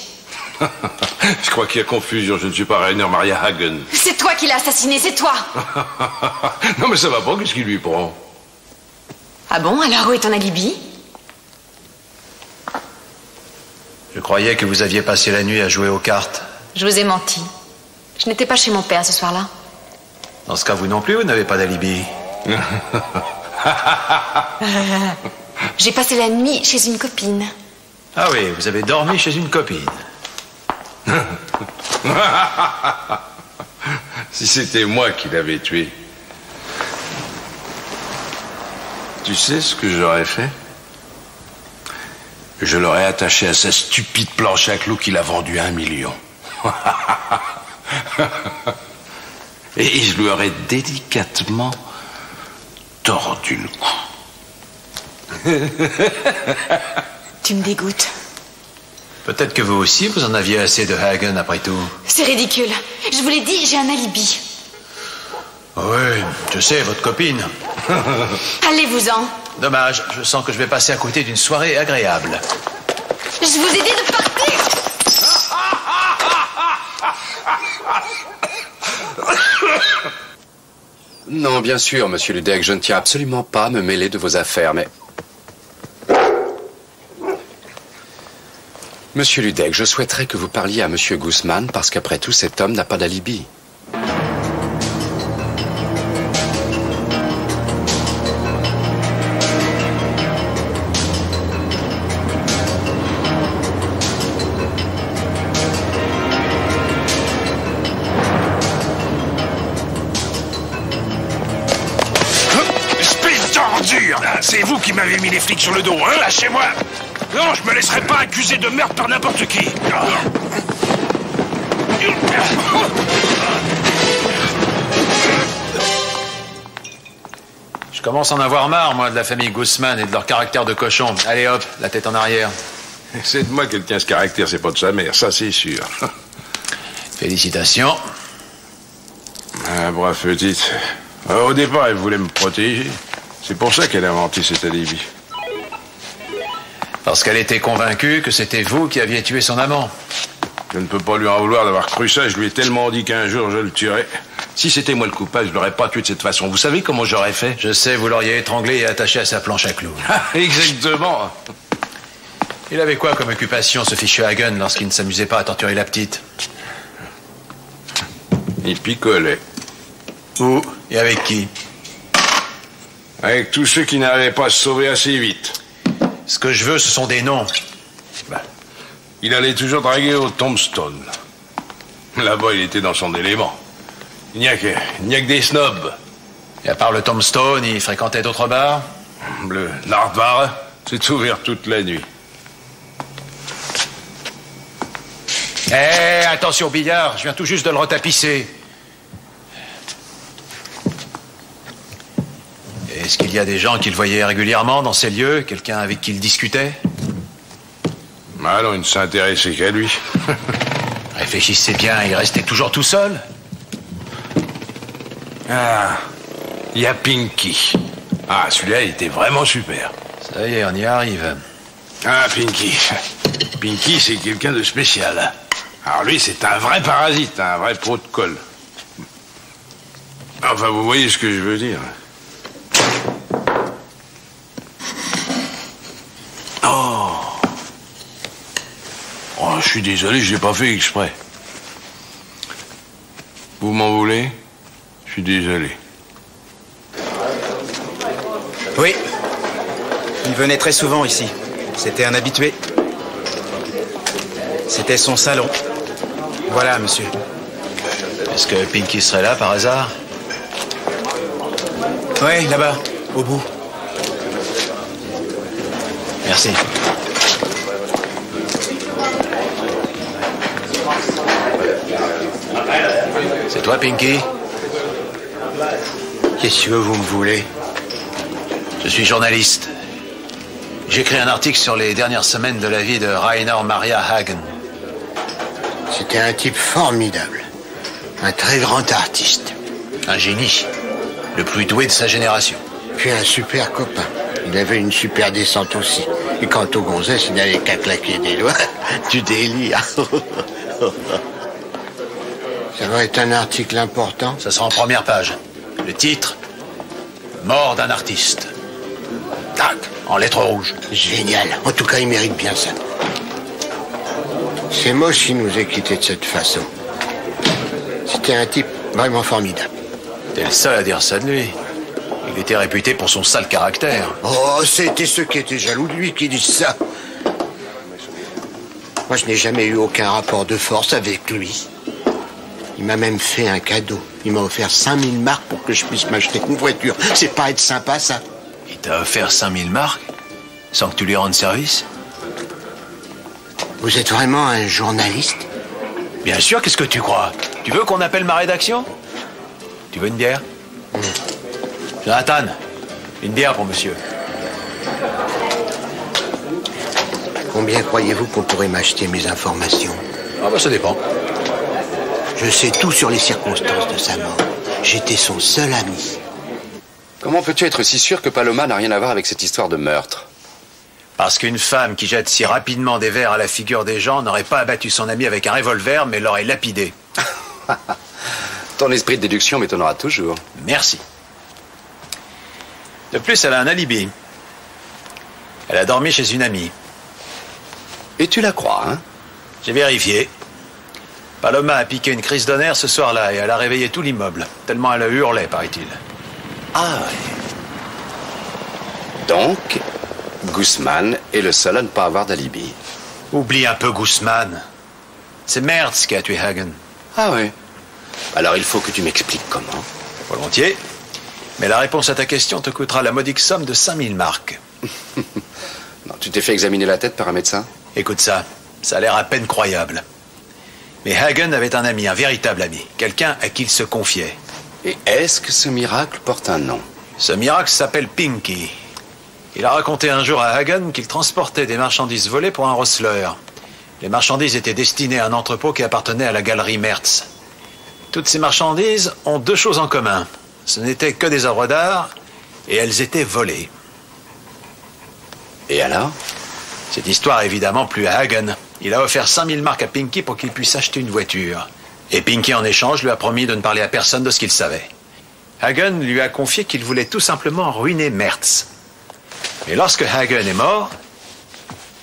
Je crois qu'il y a confusion. Je ne suis pas Rainer Maria Hagen. C'est toi qui l'as assassiné, c'est toi. Non, mais ça va pas, qu'est-ce qu'il lui prend? Ah bon, alors où est ton alibi? Je croyais que vous aviez passé la nuit à jouer aux cartes. Je vous ai menti. Je n'étais pas chez mon père ce soir-là. Dans ce cas, vous non plus, vous n'avez pas d'alibi. J'ai passé la nuit chez une copine. Ah oui, vous avez dormi chez une copine. Si c'était moi qui l'avais tué. Tu sais ce que j'aurais fait? Je l'aurais attaché à sa stupide planche à clous qu'il a vendue à 1 million. Et je lui aurais délicatement tordu le cou. Tu me dégoûtes. Peut-être que vous aussi, vous en aviez assez de Hagen, après tout. C'est ridicule. Je vous l'ai dit, j'ai un alibi. Oui, je sais, votre copine. Allez-vous-en. Dommage, je sens que je vais passer à côté d'une soirée agréable. Je vous ai dit de partir. Non, bien sûr, monsieur Ludek, je ne tiens absolument pas à me mêler de vos affaires, mais... Monsieur Ludek, je souhaiterais que vous parliez à monsieur Guzman, parce qu'après tout, cet homme n'a pas d'alibi. C'est vous qui m'avez mis les flics sur le dos, hein? Lâchez-moi! Non, je me laisserai pas accuser de meurtre par n'importe qui! Je commence à en avoir marre, moi, de la famille Guzman et de leur caractère de cochon. Allez hop, la tête en arrière. C'est de moi qu'elle tient ce caractère, c'est pas de sa mère, ça c'est sûr. Félicitations. Ah, brave petite. Au départ, elle voulait me protéger. C'est pour ça qu'elle a inventé cet alibi. Parce qu'elle était convaincue que c'était vous qui aviez tué son amant. Je ne peux pas lui en vouloir d'avoir cru ça. Je lui ai tellement dit qu'un jour je le tuerais. Si c'était moi le coupable, je l'aurais pas tué de cette façon. Vous savez comment j'aurais fait? Je sais, vous l'auriez étranglé et attaché à sa planche à clous. Exactement. Il avait quoi comme occupation, ce fichu Hagen, lorsqu'il ne s'amusait pas à torturer la petite? Il picolait. Où? Et avec qui? Avec tous ceux qui n'arrivaient pas à se sauver assez vite. Ce que je veux, ce sont des noms. Ben, il allait toujours draguer au Tombstone. Là-bas, il était dans son élément. Il n'y a que des snobs. Et à part le Tombstone, il fréquentait d'autres bars? Le Nardbar, c'est ouvert toute la nuit. Eh, attention, billard, je viens tout juste de le retapisser. Est-ce qu'il y a des gens qu'il voyait régulièrement dans ces lieux? Quelqu'un avec qui il discutait? Ah non, il ne s'intéressait qu'à lui. Réfléchissez bien, il restait toujours tout seul? Ah, il y a Pinky. Ah, celui-là, il était vraiment super. Ça y est, on y arrive. Ah, Pinky. Pinky, c'est quelqu'un de spécial. Alors lui, c'est un vrai parasite, un vrai pot de colle. Enfin, vous voyez ce que je veux dire. Oh, je suis désolé, je l'ai pas fait exprès. Vous m'en voulez? Je suis désolé. Oui. Il venait très souvent ici. C'était un habitué. C'était son salon. Voilà, monsieur. Est-ce que Pinky serait là, par hasard? Oui, là-bas, au bout. Merci. C'est toi, Pinky? Qu'est-ce que vous me voulez? Je suis journaliste. J'écris un article sur les dernières semaines de la vie de Rainer Maria Hagen. C'était un type formidable. Un très grand artiste. Un génie. Le plus doué de sa génération. Puis un super copain. Il avait une super descente aussi. Et quant aux gonzesses, il n'avait qu'à claquer des doigts. Du délire. Ça va être un article important? Ça sera en première page. Le titre: Mort d'un artiste. Tac, en lettres rouges. Génial. En tout cas, il mérite bien ça. C'est moche s'il nous ait quittés de cette façon. C'était un type vraiment formidable. T'es le seul à dire ça de lui. Il était réputé pour son sale caractère. Oh, c'était ceux qui étaient jaloux de lui qui disent ça. Moi, je n'ai jamais eu aucun rapport de force avec lui. Il m'a même fait un cadeau. Il m'a offert 5000 marks pour que je puisse m'acheter une voiture. C'est pas être sympa, ça? Il t'a offert 5000 marks sans que tu lui rendes service? Vous êtes vraiment un journaliste? Bien sûr, qu'est-ce que tu crois? Tu veux qu'on appelle ma rédaction? Tu veux une bière? Jonathan, une bière pour monsieur. Combien croyez-vous qu'on pourrait m'acheter mes informations? Ah bah ça dépend. Je sais tout sur les circonstances de sa mort. J'étais son seul ami. Comment peux-tu être si sûr que Paloma n'a rien à voir avec cette histoire de meurtre? Parce qu'une femme qui jette si rapidement des verres à la figure des gens n'aurait pas abattu son ami avec un revolver, mais l'aurait lapidé. Ton esprit de déduction m'étonnera toujours. Merci. De plus, elle a un alibi. Elle a dormi chez une amie. Et tu la crois, hein? J'ai vérifié. Paloma a piqué une crise de nerfs ce soir-là et elle a réveillé tout l'immeuble, tellement elle a hurlé, paraît-il. Ah ouais. Donc, Guzman est le seul à ne pas avoir d'alibi. Oublie un peu Guzman. C'est Mertz qui a tué Hagen. Ah oui. Alors il faut que tu m'expliques comment. Volontiers. Mais la réponse à ta question te coûtera la modique somme de 5000 marks. Non, tu t'es fait examiner la tête par un médecin? Écoute ça, ça a l'air à peine croyable. Mais Hagen avait un ami, un véritable ami. Quelqu'un à qui il se confiait. Et est-ce que ce miracle porte un nom? Ce miracle s'appelle Pinky. Il a raconté un jour à Hagen qu'il transportait des marchandises volées pour un rosseleur. Les marchandises étaient destinées à un entrepôt qui appartenait à la galerie Mertz. Toutes ces marchandises ont deux choses en commun. Ce n'étaient que des œuvres d'art et elles étaient volées. Et alors? Cette histoire évidemment plut à Hagen. Il a offert 5000 marks à Pinky pour qu'il puisse acheter une voiture. Et Pinky en échange lui a promis de ne parler à personne de ce qu'il savait. Hagen lui a confié qu'il voulait tout simplement ruiner Mertz. Mais lorsque Hagen est mort,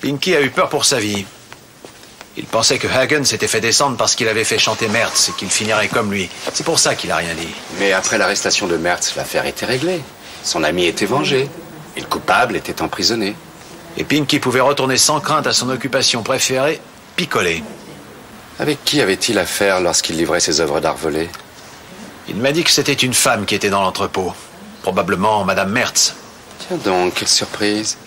Pinky a eu peur pour sa vie. Il pensait que Hagen s'était fait descendre parce qu'il avait fait chanter Mertz et qu'il finirait comme lui. C'est pour ça qu'il a rien dit. Mais après l'arrestation de Mertz, l'affaire était réglée. Son ami était vengé. Et le coupable était emprisonné. Et Pinky pouvait retourner sans crainte à son occupation préférée, picoler. Avec qui avait-il affaire lorsqu'il livrait ses œuvres d'art volées? Il m'a dit que c'était une femme qui était dans l'entrepôt. Probablement Madame Mertz. Tiens donc, quelle surprise.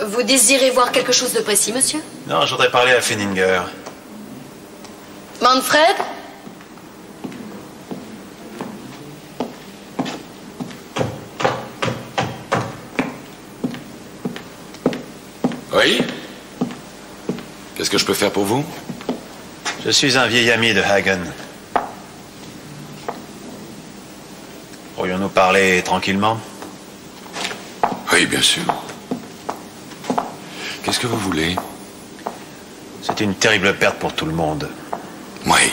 Vous désirez voir quelque chose de précis, monsieur? Non, je voudrais parler à Fenninger. Manfred? Oui? Qu'est-ce que je peux faire pour vous? Je suis un vieil ami de Hagen. Pourrions-nous parler tranquillement? Oui, bien sûr. Qu'est-ce que vous voulez? C'est une terrible perte pour tout le monde. Oui.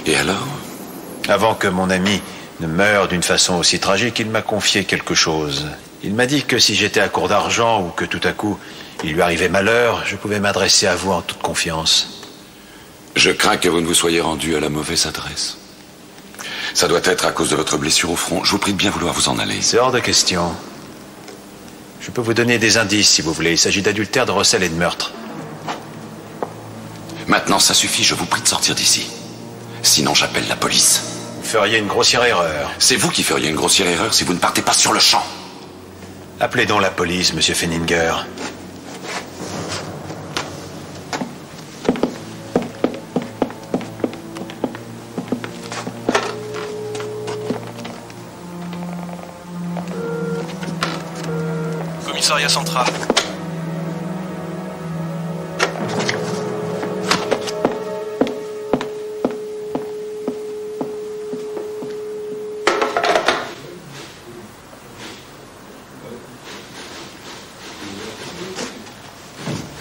Et alors? Avant que mon ami ne meure d'une façon aussi tragique, il m'a confié quelque chose. Il m'a dit que si j'étais à court d'argent ou que tout à coup il lui arrivait malheur, je pouvais m'adresser à vous en toute confiance. Je crains que vous ne vous soyez rendu à la mauvaise adresse. Ça doit être à cause de votre blessure au front. Je vous prie de bien vouloir vous en aller. C'est hors de question. Je peux vous donner des indices si vous voulez. Il s'agit d'adultère, de recel et de meurtre. Maintenant, ça suffit. Je vous prie de sortir d'ici. Sinon, j'appelle la police. Vous feriez une grossière erreur. C'est vous qui feriez une grossière erreur si vous ne partez pas sur le champ. Appelez donc la police, monsieur Fenninger. Commissariat central.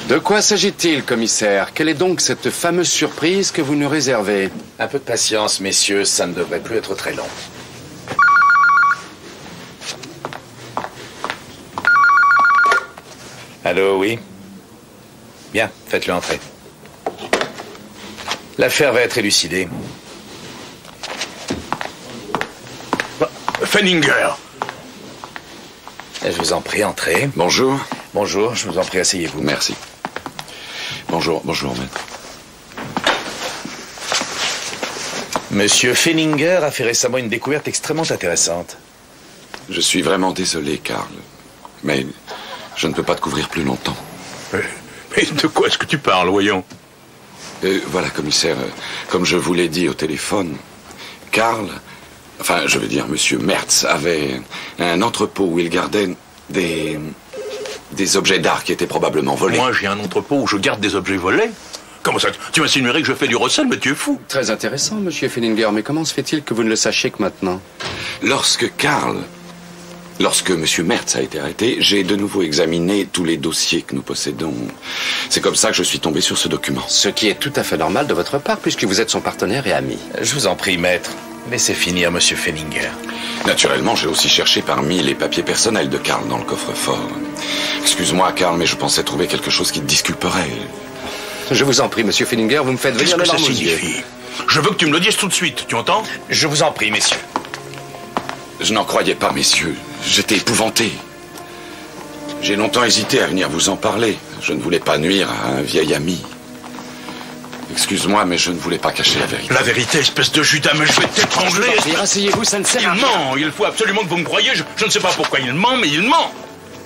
De quoi s'agit-il, commissaire? Quelle est donc cette fameuse surprise que vous nous réservez? Un peu de patience, messieurs, ça ne devrait plus être très long. Allô, oui? Bien, faites-le entrer. L'affaire va être élucidée. Fenninger! Je vous en prie, entrez. Bonjour. Bonjour, je vous en prie, asseyez-vous. Merci. Bonjour, bonjour, maître. Monsieur Fenninger a fait récemment une découverte extrêmement intéressante. Je suis vraiment désolé, Karl. Mais je ne peux pas te couvrir plus longtemps. Mais de quoi est-ce que tu parles, voyons? Voilà, commissaire, comme je vous l'ai dit au téléphone, Karl, enfin, je veux dire, monsieur Mertz, avait un entrepôt où il gardait des objets d'art qui étaient probablement volés. Moi, j'ai un entrepôt où je garde des objets volés? Comment ça? Tu m'insinuerais que je fais du recel, mais tu es fou. Très intéressant, monsieur Feininger, mais comment se fait-il que vous ne le sachiez que maintenant? Lorsque monsieur Mertz a été arrêté, j'ai de nouveau examiné tous les dossiers que nous possédons. C'est comme ça que je suis tombé sur ce document. Ce qui est tout à fait normal de votre part, puisque vous êtes son partenaire et ami. Je vous en prie, maître. Laissez finir, monsieur Feininger. Naturellement, j'ai aussi cherché parmi les papiers personnels de Karl dans le coffre-fort. Excuse-moi, Karl, mais je pensais trouver quelque chose qui te disculperait. Je vous en prie, monsieur Feininger, vous me faites venir les larmes aux yeux. Je veux que tu me le dises tout de suite, tu entends? Je vous en prie, messieurs. Je n'en croyais pas, messieurs. J'étais épouvanté. J'ai longtemps hésité à venir vous en parler. Je ne voulais pas nuire à un vieil ami. Excuse-moi, mais je ne voulais pas cacher la vérité. La vérité, espèce de Judas, mais je vais t'étrangler. Asseyez-vous, ça ne sert à rien. Il ment, il faut absolument que vous me croyiez. Je ne sais pas pourquoi il ment, mais il ment.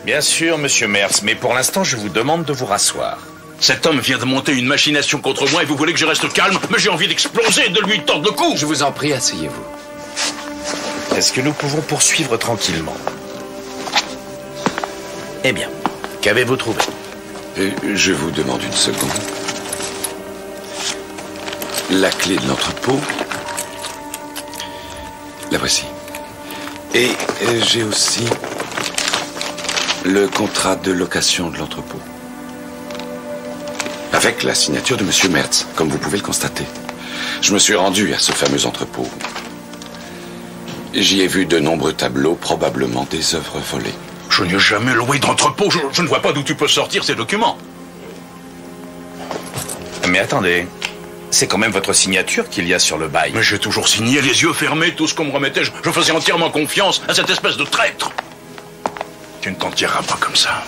Bien sûr, monsieur Mertz, mais pour l'instant, je vous demande de vous rasseoir. Cet homme vient de monter une machination contre moi et vous voulez que je reste calme, mais j'ai envie d'exploser et de lui tordre le cou. Je vous en prie, asseyez-vous. Est-ce que nous pouvons poursuivre tranquillement? Eh bien, qu'avez-vous trouvé? Je vous demande une seconde. La clé de l'entrepôt. La voici. Et j'ai aussi le contrat de location de l'entrepôt. Avec la signature de monsieur Mertz, comme vous pouvez le constater. Je me suis rendu à ce fameux entrepôt. J'y ai vu de nombreux tableaux, probablement des œuvres volées. Je n'ai jamais loué d'entrepôt. Je ne vois pas d'où tu peux sortir ces documents. Mais attendez, c'est quand même votre signature qu'il y a sur le bail. Mais j'ai toujours signé les yeux fermés, tout ce qu'on me remettait. Je faisais entièrement confiance à cette espèce de traître. Tu ne t'en tireras pas comme ça.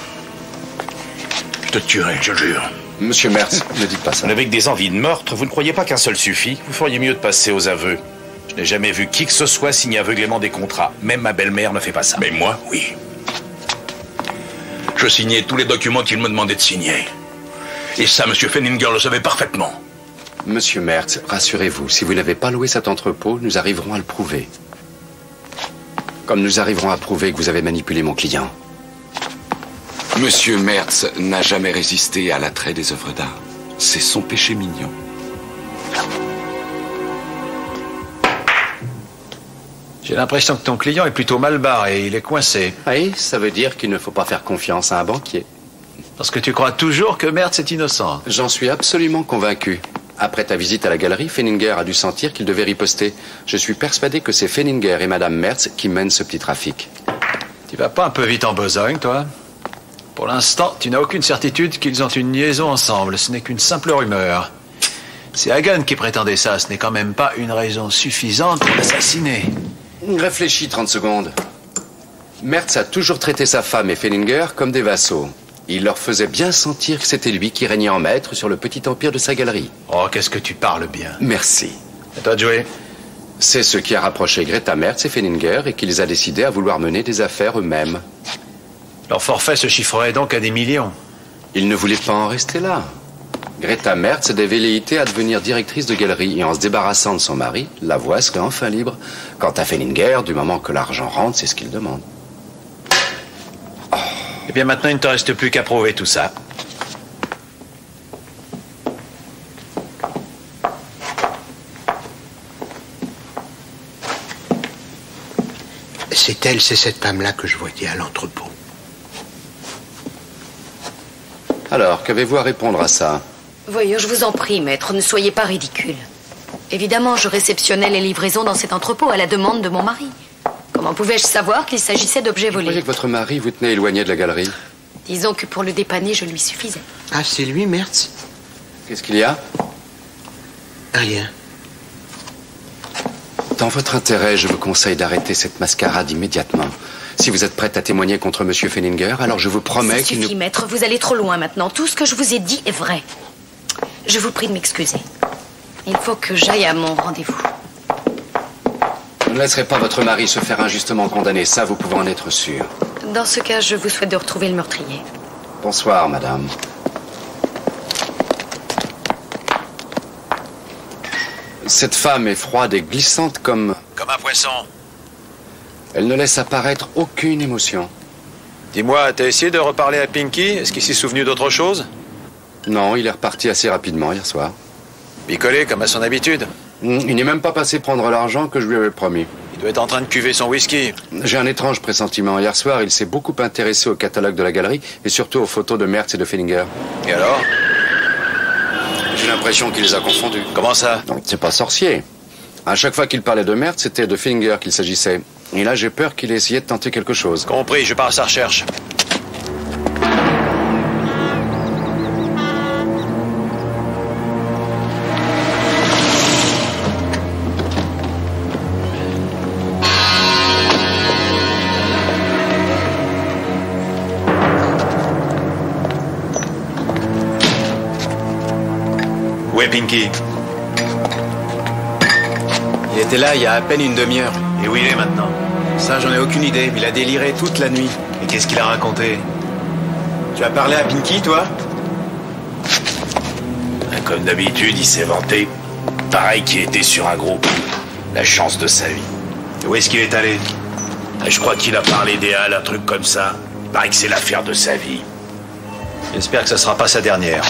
Je te tuerai, je jure. Monsieur Mertz, ne dites pas ça. Avec des envies de meurtre, vous ne croyez pas qu'un seul suffit? Vous feriez mieux de passer aux aveux. Je n'ai jamais vu qui que ce soit signer aveuglément des contrats. Même ma belle-mère ne fait pas ça. Mais moi, oui. Je signais tous les documents qu'il me demandait de signer. Et ça, monsieur Feininger le savait parfaitement. Monsieur Mertz, rassurez-vous, si vous n'avez pas loué cet entrepôt, nous arriverons à le prouver. Comme nous arriverons à prouver que vous avez manipulé mon client. Monsieur Mertz n'a jamais résisté à l'attrait des œuvres d'art. C'est son péché mignon. J'ai l'impression que ton client est plutôt mal barré, il est coincé. Oui, ça veut dire qu'il ne faut pas faire confiance à un banquier. Parce que tu crois toujours que Mertz est innocent. J'en suis absolument convaincu. Après ta visite à la galerie, Feininger a dû sentir qu'il devait riposter. Je suis persuadé que c'est Feininger et Madame Mertz qui mènent ce petit trafic. Tu vas pas un peu vite en besogne, toi? Pour l'instant, tu n'as aucune certitude qu'ils ont une liaison ensemble. Ce n'est qu'une simple rumeur. C'est Hagen qui prétendait ça. Ce n'est quand même pas une raison suffisante pour l'assassiner. Réfléchis 30 secondes. Mertz a toujours traité sa femme et Feininger comme des vassaux. Il leur faisait bien sentir que c'était lui qui régnait en maître sur le petit empire de sa galerie. Oh, qu'est-ce que tu parles bien. Merci. À toi de jouer. C'est ce qui a rapproché Greta Mertz et Feininger et qui les a décidés à vouloir mener des affaires eux-mêmes. Leur forfait se chiffrerait donc à des millions. Ils ne voulaient pas en rester là. Greta Mertz avait velléité à devenir directrice de galerie et en se débarrassant de son mari, la voie serait enfin libre. Quant à Feininger, du moment que l'argent rentre, c'est ce qu'il demande. Eh bien maintenant, il ne te reste plus qu'à prouver tout ça. C'est cette femme-là que je voyais à l'entrepôt. Alors, qu'avez-vous à répondre à ça? Voyons, je vous en prie, maître, ne soyez pas ridicule. Évidemment, je réceptionnais les livraisons dans cet entrepôt à la demande de mon mari. Comment pouvais-je savoir qu'il s'agissait d'objets Vous volés? croyez que votre mari vous tenait éloigné de la galerie? Disons que pour le dépanner, je lui suffisais. Ah, c'est lui, Mertz? Qu'est-ce qu'il y a? Rien. Dans votre intérêt, je vous conseille d'arrêter cette mascarade immédiatement. Si vous êtes prête à témoigner contre monsieur Feininger, alors je vous promets qu'il Ça suffit, maître, vous allez trop loin maintenant. Tout ce que je vous ai dit est vrai. Je vous prie de m'excuser. Il faut que j'aille à mon rendez-vous. Vous ne laisserez pas votre mari se faire injustement condamner, ça vous pouvez en être sûr. Dans ce cas, je vous souhaite de retrouver le meurtrier. Bonsoir, madame. Cette femme est froide et glissante comme... Comme un poisson. Elle ne laisse apparaître aucune émotion. Dis-moi, t'as essayé de reparler à Pinky? Est-ce qu'il s'est souvenu d'autre chose? Non, il est reparti assez rapidement hier soir. Picolé, comme à son habitude. Il n'est même pas passé prendre l'argent que je lui avais promis. Il doit être en train de cuver son whisky. J'ai un étrange pressentiment. Hier soir, il s'est beaucoup intéressé au catalogue de la galerie et surtout aux photos de Mertz et de Fellinger. Et alors? J'ai l'impression qu'il les a confondus. Comment ça? Non, c'est pas sorcier. À chaque fois qu'il parlait de Mertz, c'était de Fellinger qu'il s'agissait. Et là, j'ai peur qu'il ait essayé de tenter quelque chose. Compris, je pars à sa recherche. Où est Pinky? Il était là il y a à peine une demi-heure. Et où il est maintenant? Ça, j'en ai aucune idée. Il a déliré toute la nuit. Et qu'est-ce qu'il a raconté? Tu as parlé à Pinky, toi? Comme d'habitude, il s'est vanté. Pareil qu'il était sur un groupe. La chance de sa vie. Et où est-ce qu'il est allé? Je crois qu'il a parlé des Halles, un truc comme ça. Pareil que c'est l'affaire de sa vie. J'espère que ce sera pas sa dernière.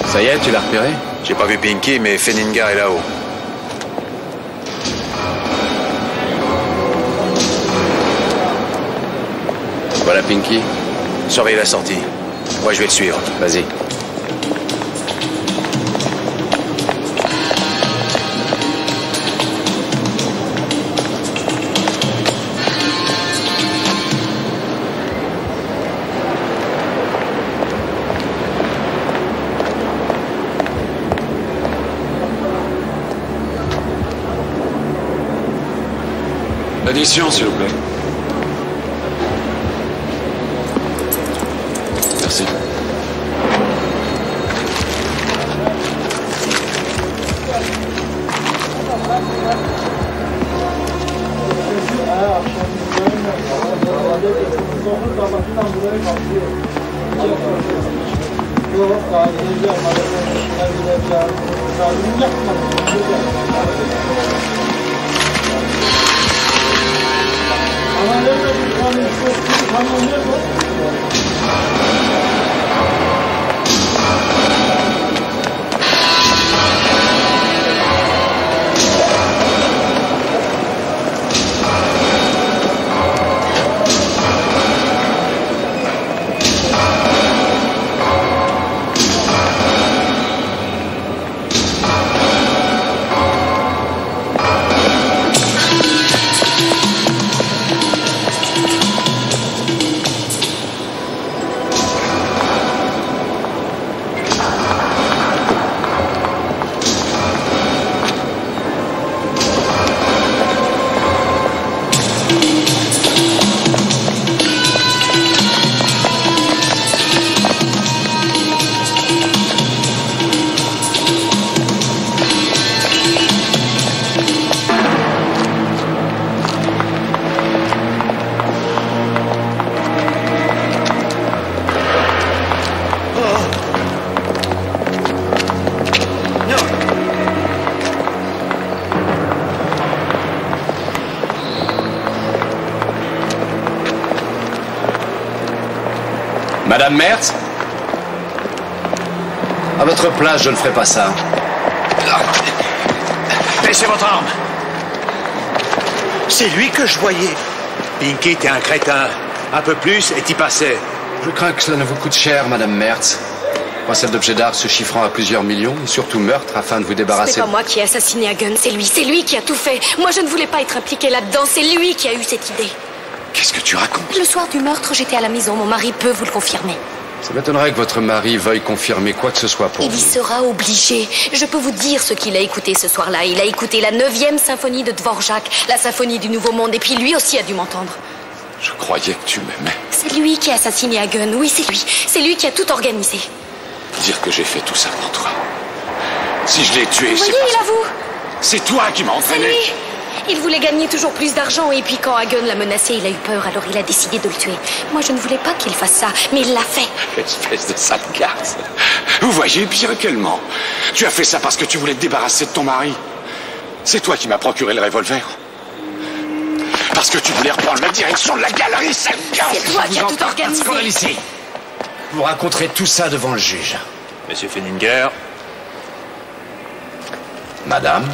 Ça y est, tu l'as repéré? J'ai pas vu Pinky, mais Fellinger est là-haut. Voilà Pinky. Surveille la sortie. Moi, je vais le suivre. Vas-y. L'addition, s'il vous plaît. Merci. Madame Mertz? À votre place, je ne ferai pas ça. Baissez votre arme. C'est lui que je voyais. Pinky était un crétin. Un peu plus et t'y passais. Je crains que cela ne vous coûte cher, Madame Mertz. Recel d'objets d'art se chiffrant à plusieurs millions, et surtout meurtre afin de vous débarrasser... C'est pas moi qui ai assassiné Hagen, c'est lui qui a tout fait. Moi, je ne voulais pas être impliquée là-dedans, c'est lui qui a eu cette idée. Qu'est-ce que tu racontes? Le soir du meurtre, j'étais à la maison, mon mari peut vous le confirmer. Ça m'étonnerait que votre mari veuille confirmer quoi que ce soit pour Il vous. y sera obligé. Je peux vous dire ce qu'il a écouté ce soir-là. Il a écouté la 9e symphonie de Dvorak, la symphonie du Nouveau Monde, et puis lui aussi a dû m'entendre. Je croyais que tu m'aimais. C'est lui qui a assassiné Hagen, oui, c'est lui. C'est lui qui a tout organisé. Dire que j'ai fait tout ça pour toi. Si je l'ai tué, Vous c'est voyez, parce il avoue. c'est toi qui m'as C'est entraîné. lui. Il voulait gagner toujours plus d'argent et puis quand Hagen l'a menacé, il a eu peur, alors il a décidé de le tuer. Moi, je ne voulais pas qu'il fasse ça, mais il l'a fait. Espèce de sale garce. Vous voyez, pire qu'elle ment. Tu as fait ça parce que tu voulais te débarrasser de ton mari. C'est toi qui m'as procuré le revolver. Parce que tu voulais reprendre la direction de la galerie, sale garce. C'est toi qui as tout organisé. Ici. Vous raconterez tout ça devant le juge. Monsieur Fenninger. Madame.